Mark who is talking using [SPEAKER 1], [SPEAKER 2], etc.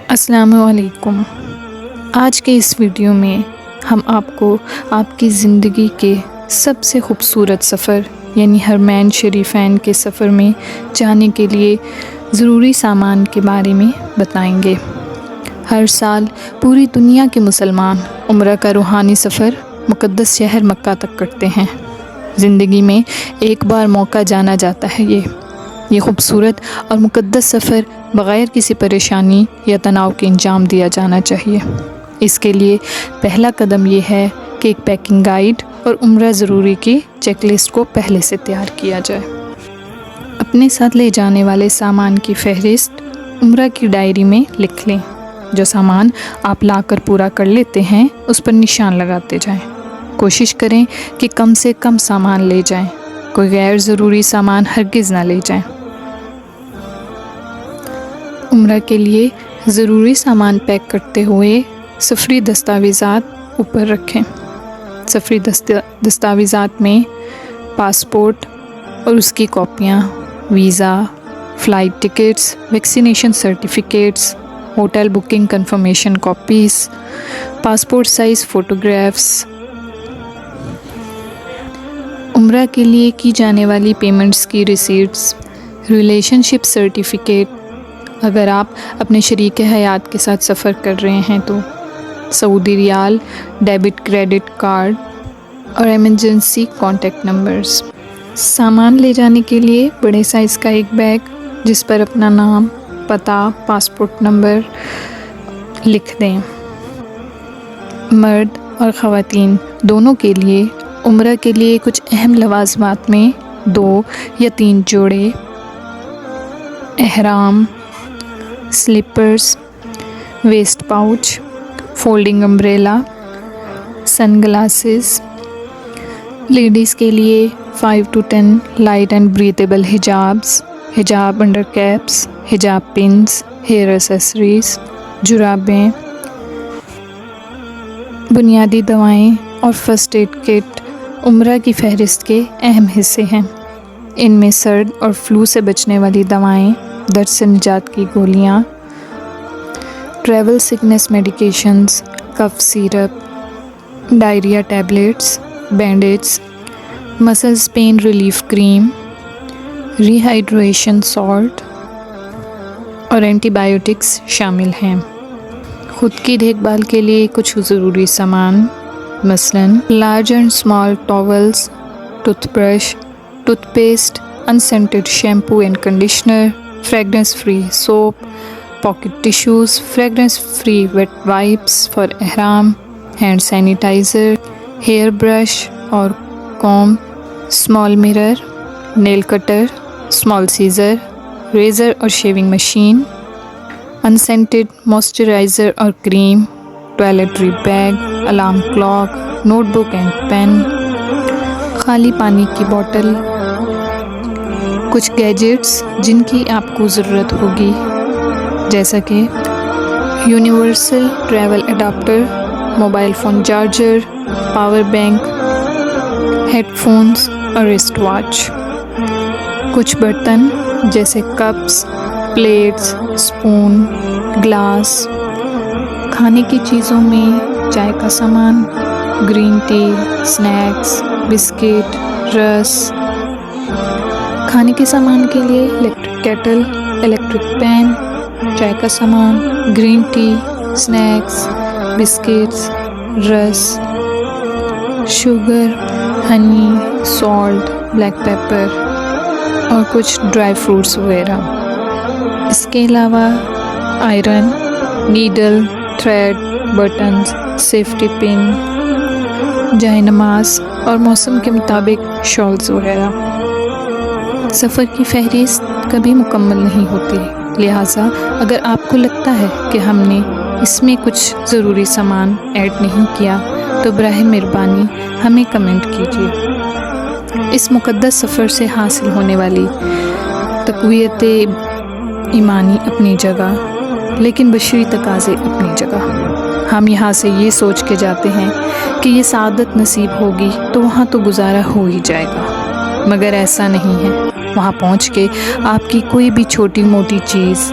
[SPEAKER 1] السلام علیکم۔ آج کے اس ویڈیو میں ہم آپ کو آپ کی زندگی کے سب سے خوبصورت سفر یعنی حرمین شریفین کے سفر میں جانے کے لیے ضروری سامان کے بارے میں بتائیں گے۔ ہر سال پوری دنیا کے مسلمان عمرہ کا روحانی سفر مقدس شہر مکہ تک کرتے ہیں۔ زندگی میں ایک بار موقع جانا جاتا ہے یہ خوبصورت اور مقدس سفر بغیر کسی پریشانی یا تناؤ کے انجام دیا جانا چاہیے۔ اس کے لیے پہلا قدم یہ ہے کہ ایک پیکنگ گائیڈ اور عمرہ ضروری کی چیک لسٹ کو پہلے سے تیار کیا جائے۔ اپنے ساتھ لے جانے والے سامان کی فہرست عمرہ کی ڈائری میں لکھ لیں۔ جو سامان آپ لا کر پورا کر لیتے ہیں اس پر نشان لگاتے جائیں۔ کوشش کریں کہ کم سے کم سامان لے جائیں۔ کوئی غیر ضروری سامان ہرگز نہ لے جائیں۔ عمرہ کے لیے ضروری سامان پیک کرتے ہوئے سفری دستاویزات اوپر رکھیں۔ سفری دستاویزات میں پاسپورٹ اور اس کی کاپیاں، visa, flight tickets, vaccination certificates, hotel booking confirmation copies, passport size photographs, عمرہ کے لیے کی جانے والی پیمنٹس کی ریسیٹس، ریلیشن شپ سرٹیفکیٹ اگر آپ اپنے شریک حیات کے ساتھ سفر کر رہے ہیں تو، سعودی ریال، ڈیبٹ کریڈٹ کارڈ اور ایمرجنسی کانٹیکٹ نمبرز۔ سامان لے جانے کے لیے بڑے سائز کا ایک بیگ جس پر اپنا نام، پتہ، پاسپورٹ نمبر لکھ دیں۔ مرد اور خواتین دونوں کے لیے عمرہ کے لیے کچھ اہم لوازمات میں 2 یا 3 جوڑے احرام، slippers, waist pouch, folding umbrella, sun glasses. Ladies کے لیے 5 to 10 لائٹ اینڈ بریتھیبل حجابز، حجاب انڈر کیپس، حجاب پنز، ہیئر ایسیسریز، جرابیں۔ بنیادی دوائیں اور فرسٹ ایڈ کٹ عمرہ کی فہرست کے اہم حصے ہیں۔ ان میں سرد اور فلو سے بچنے والی دوائیں، درد سے نجات کی گولیاں، travel sickness medications, cough syrup, diarrhoea tablets, bandaids, muscles pain relief cream, rehydration salt اور اینٹی بایوٹکس شامل ہیں۔ خود کی دیکھ بھال کے لیے کچھ ضروری سامان مثلاً large and small towels, tooth brush, tooth paste, unscented shampoo and conditioner, fragrance free soap, pocket tissues, fragrance free wet wipes for احرام، ہینڈ سینیٹائزر، ہیئر برش اور comb, small mirror, nail cutter, small scissor, razor اور shaving machine, unscented moisturiser اور cream, toiletry bag, alarm clock, note book and pen, خالی پانی کی بوتل۔ کچھ gadgets جن کی آپ کو ضرورت ہوگی جیسا کہ universal travel adapter, mobile phone charger, power bank, headphones اور رسٹ واچ۔ کچھ برتن جیسے کپس، پلیٹس، اسپون، گلاس۔ کھانے کی چیزوں میں چائے کا سامان، گرین ٹی، سنیکس، بسکٹ، رس۔ کھانے کے سامان کے لیے الیکٹرک کیٹل، الیکٹرک پین، چائے کا سامان، گرین ٹی، سنیکس، بسکٹس، رس، sugar, honey, salt, black pepper اور کچھ ڈرائی فروٹس وغیرہ۔ اس کے علاوہ iron, needle, thread, buttons, safety pin, جائے نماز اور موسم کے مطابق شالز وغیرہ۔ سفر کی فہرست کبھی مکمل نہیں ہوتی، لہٰذا اگر آپ کو لگتا ہے کہ ہم نے اس میں کچھ ضروری سامان ایڈ نہیں کیا تو براہ مہربانی ہمیں کمنٹ کیجیے۔ اس مقدس سفر سے حاصل ہونے والی تقویت ایمانی اپنی جگہ، لیکن بشری تقاضے اپنی جگہ۔ ہم یہاں سے یہ سوچ کے جاتے ہیں کہ یہ سعادت نصیب ہوگی تو وہاں تو گزارا ہو ہی جائے گا، مگر ایسا نہیں ہے۔ وہاں پہنچ کے آپ کی کوئی بھی چھوٹی موٹی چیز